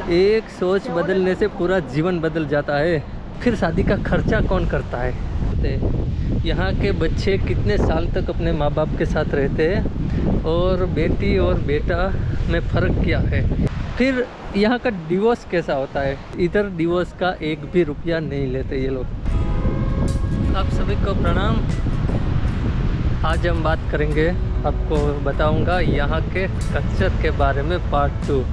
एक सोच बदलने से पूरा जीवन बदल जाता है। फिर शादी का खर्चा कौन करता है? यहाँ के बच्चे कितने साल तक अपने माँ बाप के साथ रहते हैं और बेटी और बेटा में फ़र्क क्या है? फिर यहाँ का डिवोर्स कैसा होता है? इधर डिवोर्स का एक भी रुपया नहीं लेते ये लोग। आप सभी को प्रणाम। आज हम बात करेंगे, आपको बताऊंगा यहाँ के कल्चर के बारे में पार्ट 2,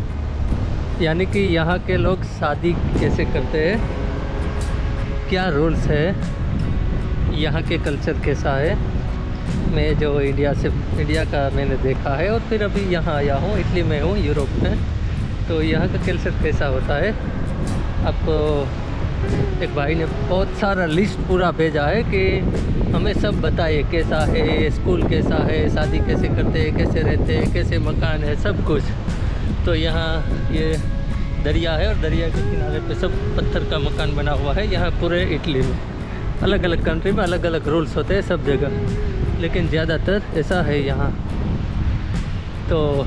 यानी कि यहाँ के लोग शादी कैसे करते हैं, क्या रूल्स है, यहाँ के कल्चर कैसा है। मैं जो इंडिया का मैंने देखा है और फिर अभी यहाँ आया हूँ, इटली में हूँ, यूरोप में, तो यहाँ का कल्चर कैसा होता है। आपको एक भाई ने बहुत सारा लिस्ट पूरा भेजा है कि हमें सब बताइए कैसा है, स्कूल कैसा है, शादी कैसे करते हैं, कैसे रहते हैं, कैसे मकान है, सब कुछ। तो यहाँ ये दरिया है और दरिया के किनारे पे सब पत्थर का मकान बना हुआ है। यहाँ पूरे इटली में अलग अलग कंट्री में अलग अलग रूल्स होते हैं सब जगह, लेकिन ज़्यादातर ऐसा है यहाँ। तो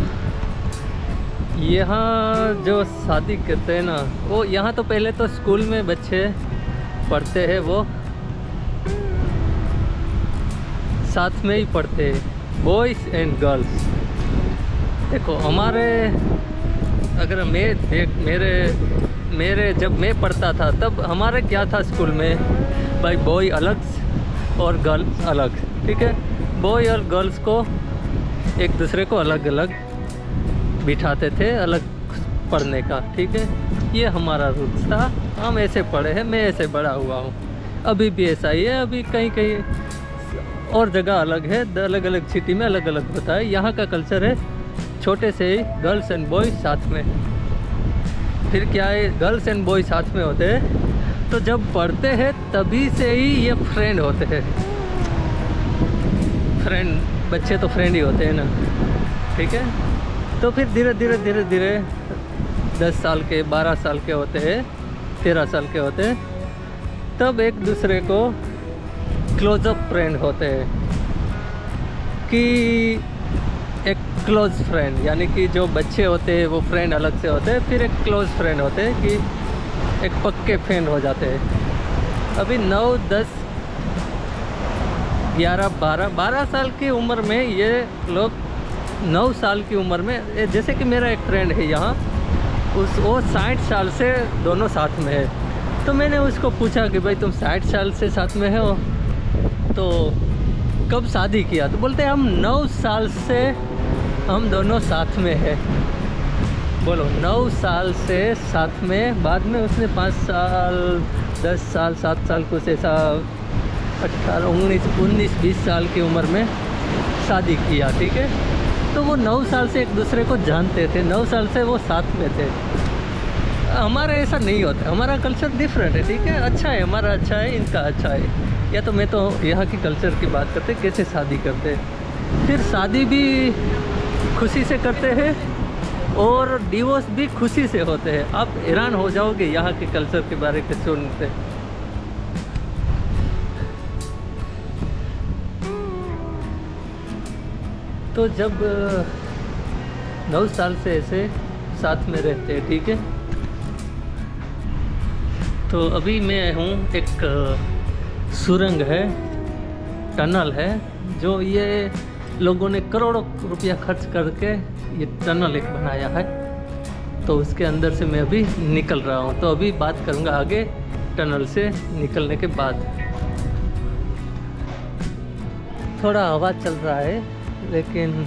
यहाँ जो शादी करते हैं ना, वो यहाँ तो पहले तो स्कूल में बच्चे पढ़ते हैं, वो साथ में ही पढ़ते हैं, बॉयज़ एंड गर्ल्स। देखो हमारे, अगर मेरे जब मैं पढ़ता था तब हमारे क्या था स्कूल में, भाई बॉय अलग और गर्ल्स अलग, ठीक है। बॉय और गर्ल्स को एक दूसरे को अलग अलग बिठाते थे, अलग पढ़ने का, ठीक है। ये हमारा रूल्स था, हम ऐसे पढ़े हैं, मैं ऐसे बड़ा हुआ हूँ, अभी भी ऐसा ही है। अभी कहीं कहीं और जगह अलग है, अलग अलग सिटी में अलग अलग होता है। यहाँ का कल्चर है छोटे से ही गर्ल्स एंड बॉयज़ साथ में। फिर क्या है, गर्ल्स एंड बॉयज़ साथ में होते हैं तो जब पढ़ते हैं तभी से ही ये फ्रेंड होते हैं। फ्रेंड, बच्चे तो फ्रेंड ही होते हैं ना, ठीक है। तो फिर धीरे धीरे 10 साल के, 12 साल के होते हैं, 13 साल के होते हैं, तब एक दूसरे को क्लोजअप फ्रेंड होते हैं। कि एक क्लोज फ्रेंड, यानी कि जो बच्चे होते हैं वो फ्रेंड अलग से होते हैं, फिर एक क्लोज फ्रेंड होते हैं कि एक पक्के फ्रेंड हो जाते हैं। अभी 9, 10, 11, 12 साल की उम्र में ये लोग, 9 साल की उम्र में, जैसे कि मेरा एक फ्रेंड है यहाँ, वो 60 साल से दोनों साथ में है। तो मैंने उसको पूछा कि भाई तुम 60 साल से साथ में हो, तो कब शादी किया? तो बोलते हैं हम 9 साल से हम दोनों साथ में है। बोलो, 9 साल से साथ में। बाद में उसने 5 साल, 10 साल, 7 साल, कुछ ऐसा 18, 19, 20 साल की उम्र में शादी किया, ठीक है। तो वो 9 साल से एक दूसरे को जानते थे, 9 साल से वो साथ में थे। हमारा ऐसा नहीं होता, हमारा कल्चर डिफरेंट है, ठीक है। अच्छा है, हमारा अच्छा है, इनका अच्छा है। या तो मैं तो यहाँ की कल्चर की बात करते, कैसे शादी करते हैं। फिर शादी भी खुशी से करते हैं और डिवोर्स भी खुशी से होते हैं। आप हैरान हो जाओगे यहाँ के कल्चर के बारे में सुनते। तो जब 9 साल से ऐसे साथ में रहते हैं, ठीक है। तो अभी मैं हूँ, एक सुरंग है, टनल है, जो ये लोगों ने करोड़ों रुपया खर्च करके ये टनल एक बनाया है। तो उसके अंदर से मैं अभी निकल रहा हूँ। तो अभी बात करूँगा आगे टनल से निकलने के बाद। थोड़ा आवाज़ चल रहा है, लेकिन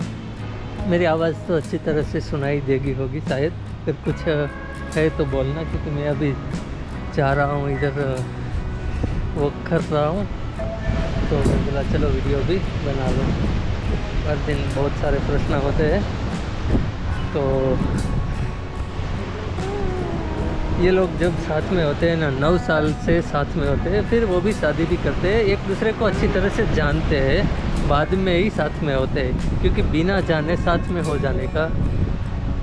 मेरी आवाज़ तो अच्छी तरह से सुनाई देगी होगी शायद। फिर कुछ है तो बोलना, क्योंकि मैं अभी जा रहा हूँ, इधर वो कर रहा हूँ। तो मैं बोला चलो वीडियो भी बना लो। हर दिन बहुत सारे प्रश्न होते हैं। तो ये लोग जब साथ में होते हैं ना, 9 साल से साथ में होते हैं, फिर वो भी शादी भी करते हैं, एक दूसरे को अच्छी तरह से जानते हैं, बाद में ही साथ में होते हैं। क्योंकि बिना जाने साथ में हो जाने का,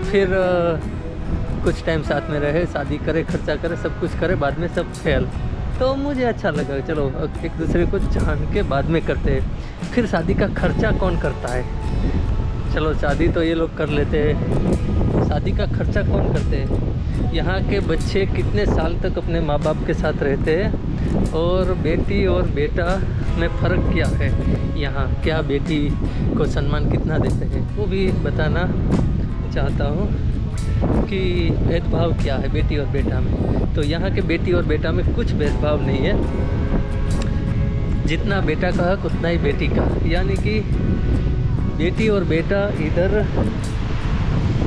फिर कुछ टाइम साथ में रहे, शादी करे, खर्चा करे, सब कुछ करे, बाद में सब फेल। तो मुझे अच्छा लगा, चलो एक दूसरे को जान के बाद में करते हैं। फिर शादी का खर्चा कौन करता है? चलो शादी तो ये लोग कर लेते हैं, शादी का खर्चा कौन करते हैं? यहाँ के बच्चे कितने साल तक अपने माँ बाप के साथ रहते हैं और बेटी और बेटा में फ़र्क क्या है, यहाँ क्या बेटी को सम्मान कितना देते हैं वो भी बताना चाहता हूँ कि भेदभाव क्या है बेटी और बेटा में। तो यहाँ के बेटी और बेटा में कुछ भेदभाव नहीं है, जितना बेटा का हक उतना ही बेटी का। यानी कि बेटी और बेटा इधर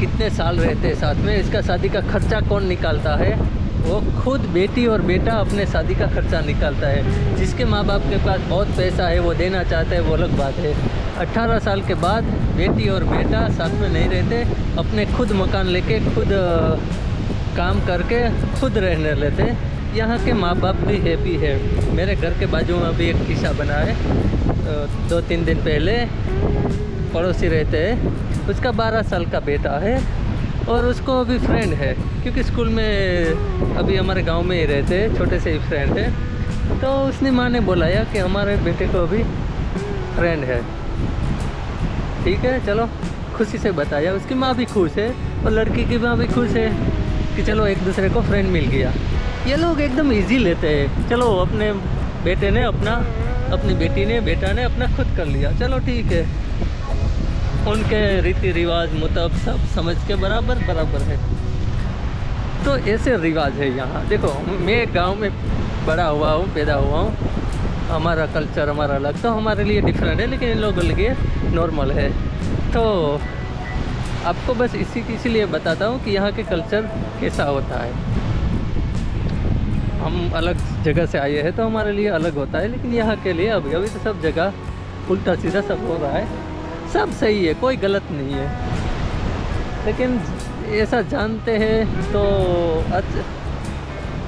कितने साल रहते हैं साथ में, इसका शादी का खर्चा कौन निकालता है, वो खुद बेटी और बेटा अपने शादी का खर्चा निकालता है। जिसके माँ बाप के पास बहुत पैसा है वो देना चाहता है वो अलग बात है। 18 साल के बाद बेटी और बेटा साथ में नहीं रहते, अपने खुद मकान लेके खुद काम करके खुद रहने लेते। यहाँ के माँ बाप भी हैप्पी है। मेरे घर के बाजू में भी एक किस्सा बना है, 2-3 दिन पहले पड़ोसी रहते हैं, उसका 12 साल का बेटा है और उसको अभी फ्रेंड है, क्योंकि स्कूल में अभी हमारे गांव में ही रहते हैं, छोटे से ही फ्रेंड है। तो उसने माँ ने बुलाया कि हमारे बेटे को अभी फ्रेंड है। ठीक है, चलो खुशी से बताया, उसकी माँ भी खुश है और लड़की की माँ भी खुश है कि चलो एक दूसरे को फ्रेंड मिल गया। ये लोग एकदम इजी लेते हैं, चलो अपने बेटे ने अपना, अपनी बेटी ने, बेटा ने अपना खुद कर लिया, चलो ठीक है। उनके रीति रिवाज मुताबिक सब समझ के बराबर है। तो ऐसे रिवाज है यहाँ। देखो मैं गांव में बड़ा हुआ हूँ, पैदा हुआ हूँ, हमारा कल्चर हमारा अलग, तो हमारे लिए डिफरेंट है, लेकिन इन लोगों के लिए नॉर्मल है। तो आपको बस इसीलिए बताता हूँ कि यहाँ के कल्चर कैसा होता है। हम अलग जगह से आए हैं तो हमारे लिए अलग होता है, लेकिन यहाँ के लिए अभी तो सब जगह उल्टा सीधा सब हो रहा है, सब सही है, कोई गलत नहीं है। लेकिन ऐसा जानते हैं तो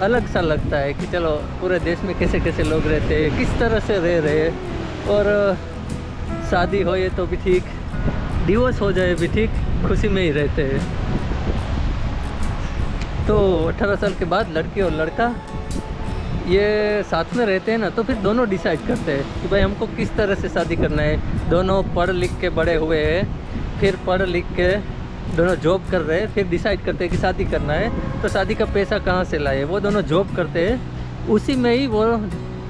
अलग सा लगता है कि चलो पूरे देश में कैसे कैसे लोग रहते हैं, किस तरह से रह रहे हैं, और शादी हो ये तो भी ठीक, डिवोर्स हो जाए भी ठीक, खुशी में ही रहते हैं। तो 18 साल के बाद लड़की और लड़का ये साथ में रहते हैं ना, तो फिर दोनों डिसाइड करते हैं कि भाई हमको किस तरह से शादी करना है। दोनों पढ़ लिख के बड़े हुए हैं, फिर पढ़ लिख के दोनों जॉब कर रहे हैं, फिर डिसाइड करते हैं कि शादी करना है, तो शादी का पैसा कहाँ से लाए। वो दोनों जॉब करते हैं, उसी में ही वो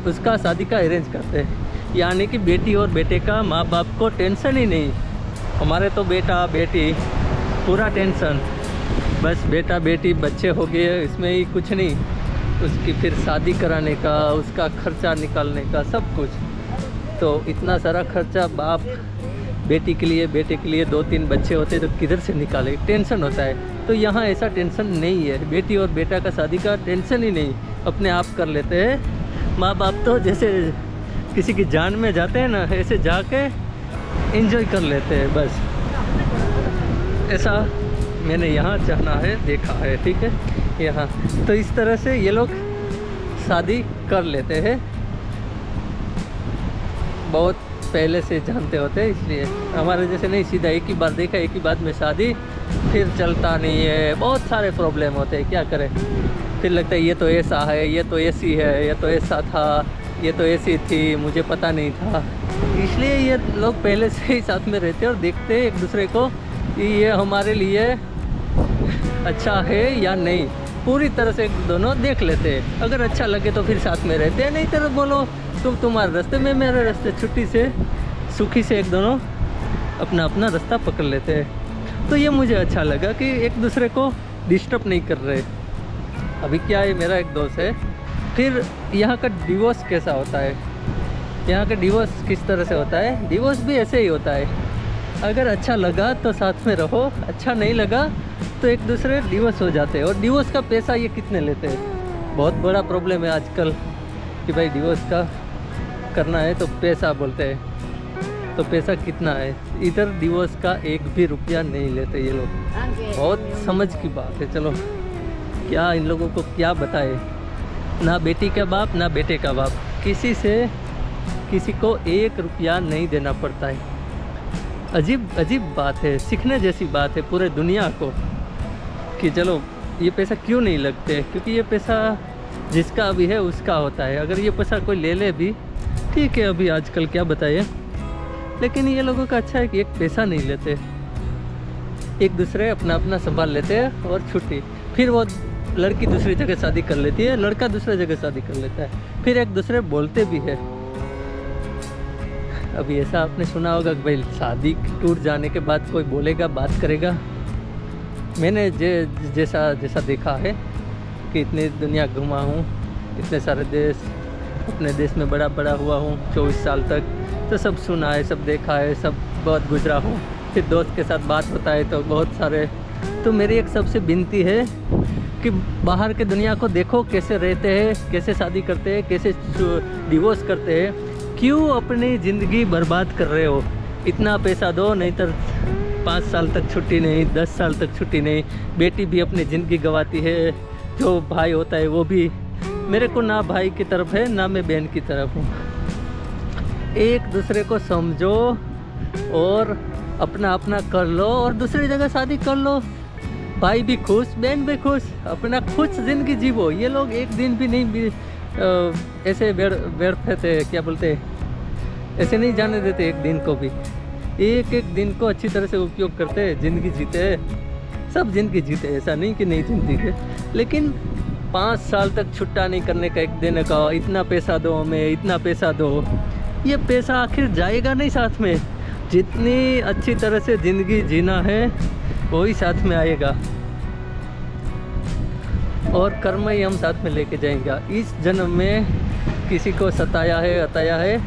उसका शादी का अरेंज करते हैं। यानी कि बेटी और बेटे का माँ बाप को टेंशन ही नहीं। हमारे तो बेटा बेटी पूरा टेंशन, बस बेटा बेटी बच्चे हो गए, इसमें ही कुछ नहीं, उसकी फिर शादी कराने का, उसका खर्चा निकालने का, सब कुछ। तो इतना सारा खर्चा बाप बेटी के लिए, बेटे के लिए 2-3 बच्चे होते तो किधर से निकाले, टेंशन होता है। तो यहाँ ऐसा टेंशन नहीं है, बेटी और बेटा का शादी का टेंशन ही नहीं, अपने आप कर लेते हैं। माँ बाप तो जैसे किसी की जान में जाते हैं ना, ऐसे जाके एंजॉय कर लेते हैं, बस ऐसा मैंने यहाँ जाना है, देखा है। ठीक है, यहाँ तो इस तरह से ये लोग शादी कर लेते हैं, बहुत पहले से जानते होते हैं, इसलिए हमारे जैसे नहीं सीधा एक ही बार देखा, एक ही बात में शादी, फिर चलता नहीं है, बहुत सारे प्रॉब्लम होते हैं, क्या करें। फिर लगता है ये तो ऐसा है, ये तो ऐसी है, ये तो ऐसा था, ये तो ऐसी थी, मुझे पता नहीं था। इसलिए ये लोग पहले से ही साथ में रहते हैं और देखते हैं एक दूसरे को कि ये हमारे लिए अच्छा है या नहीं, पूरी तरह से दोनों देख लेते हैं। अगर अच्छा लगे तो फिर साथ में रहते हैं, नहीं तो बोलो तुम तुम्हारे रास्ते में मेरे रास्ते, छुट्टी से सुखी से एक दोनों अपना अपना रास्ता पकड़ लेते हैं। तो ये मुझे अच्छा लगा कि एक दूसरे को डिस्टर्ब नहीं कर रहे। अभी क्या है, मेरा एक दोस्त है, फिर यहाँ का डिवोर्स कैसा होता है, यहाँ का डिवोर्स किस तरह से होता है। डिवोर्स भी ऐसे ही होता है, अगर अच्छा लगा तो साथ में रहो, अच्छा नहीं लगा तो एक दूसरे डिवोर्स हो जाते हैं। और डिवोर्स का पैसा ये कितने लेते हैं, बहुत बड़ा प्रॉब्लम है आजकल कि भाई डिवोर्स का करना है तो पैसा बोलते हैं, तो पैसा कितना है। इधर डिवोर्स का 1 भी रुपया नहीं लेते ये लोग, बहुत समझ की बात है। चलो क्या इन लोगों को क्या बताए, ना बेटी का बाप ना बेटे का बाप, किसी से किसी को 1 रुपया नहीं देना पड़ता है। अजीब बात है, सीखने जैसी बात है पूरे दुनिया को कि चलो ये पैसा क्यों नहीं लगते, क्योंकि ये पैसा जिसका अभी है उसका होता है। अगर ये पैसा कोई ले ले भी ठीक है, अभी आजकल क्या बताइए, लेकिन ये लोगों का अच्छा है कि एक पैसा नहीं लेते, एक दूसरे अपना अपना संभाल लेते हैं और छुट्टी। फिर वो लड़की दूसरी जगह शादी कर लेती है, लड़का दूसरी जगह शादी कर लेता है, फिर एक दूसरे बोलते भी है। अभी ऐसा आपने सुना होगा कि भाई शादी टूट जाने के बाद कोई बोलेगा, बात करेगा। मैंने जैसा देखा है कि इतनी दुनिया घुमा हूँ, इतने सारे देश, अपने देश में बड़ा हुआ हूँ 24 साल तक, तो सब सुना है, सब देखा है, सब बहुत गुजरा हूँ। फिर दोस्त के साथ बात होता है तो बहुत सारे। तो मेरी एक सबसे विनती है कि बाहर के दुनिया को देखो, कैसे रहते हैं, कैसे शादी करते हैं, कैसे डिवोर्स करते हैं। क्यों अपनी ज़िंदगी बर्बाद कर रहे हो? इतना पैसा दो, नहीं तो 5 साल तक छुट्टी नहीं, 10 साल तक छुट्टी नहीं। बेटी भी अपनी ज़िंदगी गंवाती है, जो भाई होता है वो भी। मेरे को ना भाई की तरफ है, ना मैं बहन की तरफ हूँ। एक दूसरे को समझो और अपना अपना कर लो और दूसरी जगह शादी कर लो। भाई भी खुश, बहन भी खुश, अपना खुश ज़िंदगी जीवो। ये लोग एक दिन भी नहीं ऐसे व्यर्थ थे, क्या बोलते, ऐसे नहीं जाने देते एक दिन को भी। एक दिन को अच्छी तरह से उपयोग करते, ज़िंदगी जीते, सब ज़िंदगी जीते, ऐसा नहीं कि नहीं ज़िंदगी है। लेकिन 5 साल तक छुट्टा नहीं करने का, एक दिन का इतना पैसा दो हमें, इतना पैसा दो। ये पैसा आखिर जाएगा नहीं साथ में। जितनी अच्छी तरह से ज़िंदगी जीना है वही साथ में आएगा, और कर्म ही हम साथ में लेके जाएंगे। इस जन्म में किसी को सताया है, अताया है,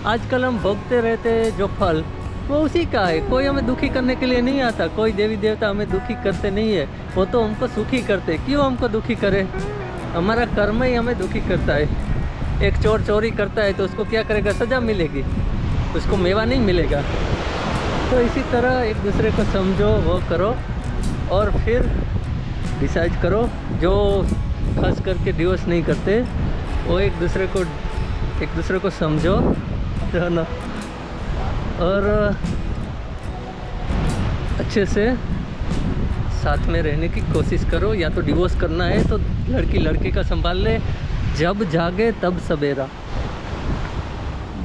आजकल हम भोगते रहते हैं जो फल, वो उसी का है। कोई हमें दुखी करने के लिए नहीं आता, कोई देवी देवता हमें दुखी करते नहीं है, वो तो हमको सुखी करते। क्यों हमको दुखी करे? हमारा कर्म ही हमें दुखी करता है। एक चोर चोरी करता है तो उसको क्या करेगा? सज़ा मिलेगी, उसको मेवा नहीं मिलेगा। तो इसी तरह एक दूसरे को समझो, वो करो, और फिर डिसाइड करो। जो खास करके डिवोर्स नहीं करते वो एक दूसरे को समझो, जो ना, और अच्छे से साथ में रहने की कोशिश करो। या तो डिवोर्स करना है तो लड़की लड़के का संभाल ले। जब जागे तब सवेरा,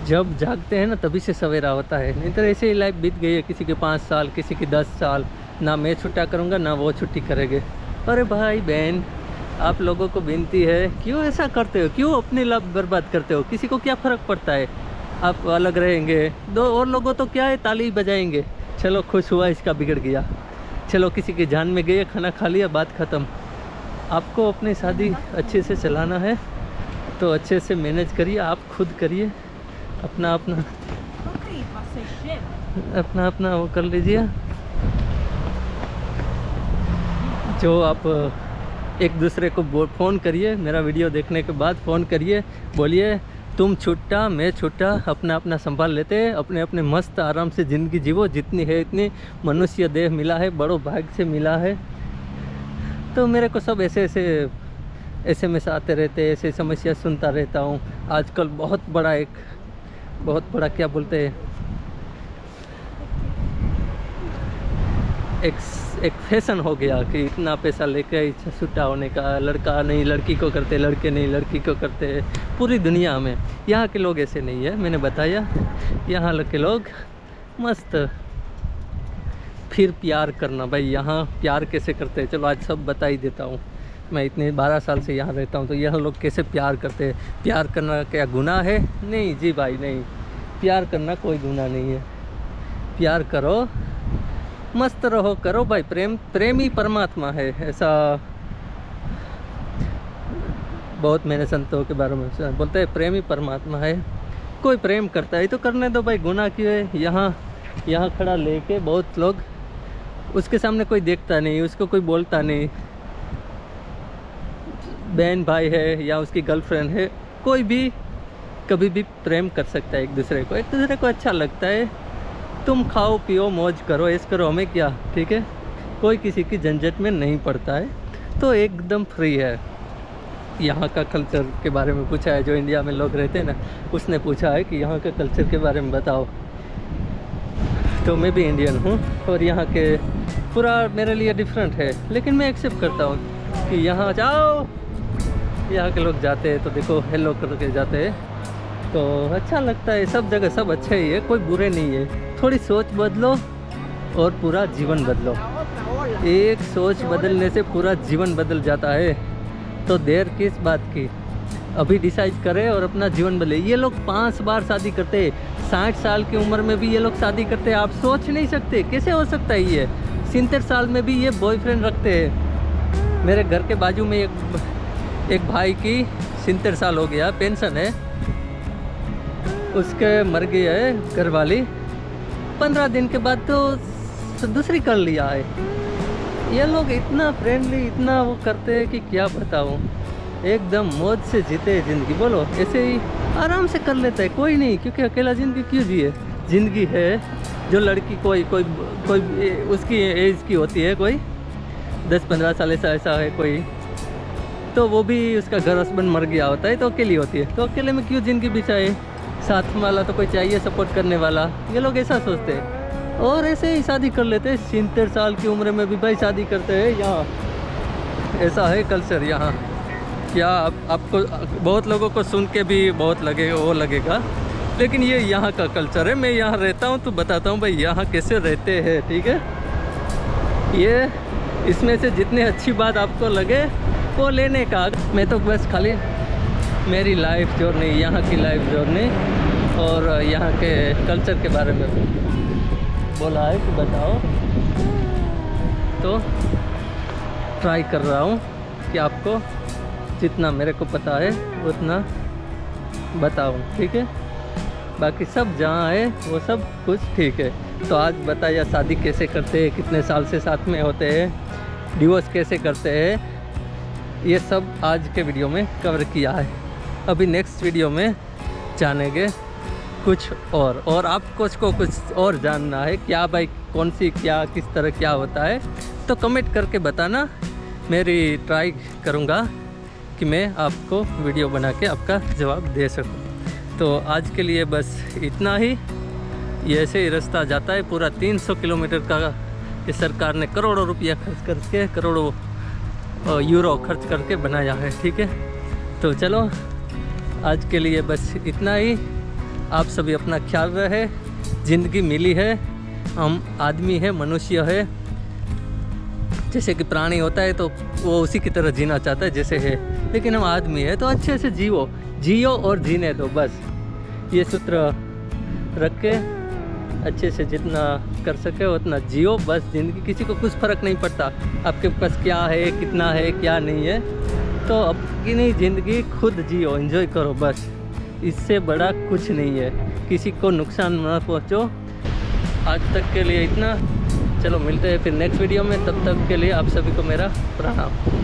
जब जागते हैं ना तभी से सवेरा होता है। नहीं तो ऐसे ही लाइफ बीत गई है, किसी के 5 साल, किसी के 10 साल। ना मैं छुट्टा करूँगा, ना वो छुट्टी करेंगे। अरे भाई बहन, आप लोगों को विनती है, क्यों ऐसा करते हो? क्यों अपने लाभ बर्बाद करते हो? किसी को क्या फ़र्क पड़ता है? आप अलग रहेंगे, 2 और लोगों तो क्या है, ताली बजाएंगे, चलो खुश हुआ, इसका बिगड़ गया, चलो किसी की जान में गए, खाना खा लिया, बात ख़त्म। आपको अपनी शादी अच्छे से चलाना है तो अच्छे से मैनेज करिए, आप खुद करिए, अपना अपना वो कर लीजिए। जो आप एक दूसरे को फ़ोन करिए, मेरा वीडियो देखने के बाद फ़ोन करिए, बोलिए तुम छुट्टा, मैं छुट्टा, अपना अपना संभाल लेते हैं, अपने अपने मस्त आराम से ज़िंदगी जीवो। जितनी है इतनी, मनुष्य देह मिला है, बड़ो भाग्य से मिला है। तो मेरे को सब ऐसे SMS आते रहते, ऐसे समस्या सुनता रहता हूँ। आजकल बहुत बड़ा क्या बोलते हैं, एक फैशन हो गया कि इतना पैसा लेकर छुट्टा होने का। लड़का नहीं लड़की को करते, लड़के नहीं लड़की को करते, पूरी दुनिया में। यहाँ के लोग ऐसे नहीं है, मैंने बताया। यहाँ के लोग मस्त। फिर प्यार करना, भाई यहाँ प्यार कैसे करते हैं, चलो आज सब बता ही देता हूँ। मैं इतने 12 साल से यहाँ रहता हूँ, तो यहाँ लोग कैसे प्यार करते हैं। प्यार करना क्या गुनाह है? नहीं जी भाई, नहीं, प्यार करना कोई गुनाह नहीं है। प्यार करो, मस्त रहो, करो भाई। प्रेम ही परमात्मा है, ऐसा बहुत मैंने संतों के बारे में बोलते हैं, प्रेम ही परमात्मा है। कोई प्रेम करता है तो करने दो भाई, गुनाह क्यों है? यहाँ खड़ा लेके बहुत लोग, उसके सामने कोई देखता नहीं, उसको कोई बोलता नहीं। बहन भाई है या उसकी गर्लफ्रेंड है, कोई भी कभी भी प्रेम कर सकता है एक दूसरे को अच्छा लगता है। तुम खाओ पियो मौज करो, ऐसे करो, हमें क्या, ठीक है। कोई किसी की झंझट में नहीं पड़ता है, तो एकदम फ्री है। यहाँ का कल्चर के बारे में पूछा है, जो इंडिया में लोग रहते हैं ना, उसने पूछा है कि यहाँ के कल्चर के बारे में बताओ। तो मैं भी इंडियन हूँ और यहाँ के पूरा मेरे लिए डिफरेंट है, लेकिन मैं एक्सेप्ट करता हूँ कि यहाँ जाओ। यहाँ के लोग जाते हैं तो देखो हेलो करके जाते हैं, तो अच्छा लगता है। सब जगह सब अच्छा ही है, कोई बुरे नहीं है। थोड़ी सोच बदलो और पूरा जीवन बदलो। एक सोच बदलने से पूरा जीवन बदल जाता है, तो देर किस बात की, अभी डिसाइड करें और अपना जीवन बदले। ये लोग 5 बार शादी करते हैं, 60 साल की उम्र में भी ये लोग शादी करते हैं। आप सोच नहीं सकते कैसे हो सकता है ये। 70 साल में भी ये बॉयफ्रेंड रखते हैं। मेरे घर के बाजू में एक भाई की 70 साल हो गया, पेंशन है, उसके मर गई है घरवाली, 15 दिन के बाद तो दूसरी कर लिया है। ये लोग इतना फ्रेंडली, इतना वो करते हैं कि क्या बताऊँ। एकदम मौज से जीते ज़िंदगी। बोलो, ऐसे ही आराम से कर लेता है कोई नहीं, क्योंकि अकेला ज़िंदगी क्यों जिए। ज़िंदगी है जो लड़की कोई उसकी एज की होती है, कोई 10-15 साल ऐसा है कोई, तो वो भी उसका घर हस्बैंड मर गया होता है तो अकेली होती है। तो अकेले में क्यों ज़िंदगी बिताए, साथ वाला तो कोई चाहिए सपोर्ट करने वाला। ये लोग ऐसा सोचते हैं और ऐसे ही शादी कर लेते हैं। 70 साल की उम्र में भी भाई शादी करते हैं। यहाँ ऐसा है कल्चर यहाँ। क्या आपको बहुत लोगों को सुन के भी बहुत लगेगा, लेकिन ये यहाँ का कल्चर है। मैं यहाँ रहता हूँ तो बताता हूँ भाई यहाँ कैसे रहते हैं, ठीक है। ये इसमें से जितनी अच्छी बात आपको लगे वो लेने का। मैं तो बस खाली मेरी लाइफ जर्नी, यहाँ की लाइफ जर्नी और यहाँ के कल्चर के बारे में बोला है कि बताओ, तो ट्राई कर रहा हूँ कि आपको जितना मेरे को पता है उतना बताऊँ, ठीक है। बाकी सब जहाँ है वो सब कुछ ठीक है। तो आज बताया शादी कैसे करते हैं, कितने साल से साथ में होते हैं, डिवोर्स कैसे करते हैं, ये सब आज के वीडियो में कवर किया है। अभी नेक्स्ट वीडियो में जानेंगे कुछ और आपको कुछ और जानना है क्या भाई, कौन सी क्या किस तरह क्या होता है, तो कमेंट करके बताना। मेरी ट्राई करूँगा कि मैं आपको वीडियो बना के आपका जवाब दे सकूं। तो आज के लिए बस इतना ही। ये ऐसे ही रास्ता जाता है पूरा 300 किलोमीटर का। ये सरकार ने करोड़ों रुपया खर्च करके, करोड़ों यूरो खर्च करके बनाया है, ठीक है। तो चलो आज के लिए बस इतना ही। आप सभी अपना ख्याल रहे। ज़िंदगी मिली है, हम आदमी है, मनुष्य है। जैसे कि प्राणी होता है तो वो उसी की तरह जीना चाहता है जैसे है, लेकिन हम आदमी है तो अच्छे से जियो और जीने दो। बस ये सूत्र रख के अच्छे से जितना कर सके उतना जियो। बस ज़िंदगी, किसी को कुछ फ़र्क नहीं पड़ता आपके पास क्या है, कितना है, क्या नहीं है। तो अपनी ज़िंदगी खुद जियो, एंजॉय करो। बस इससे बड़ा कुछ नहीं है। किसी को नुकसान ना पहुँचो। आज तक के लिए इतना। चलो मिलते हैं फिर नेक्स्ट वीडियो में। तब तक के लिए आप सभी को मेरा प्रणाम।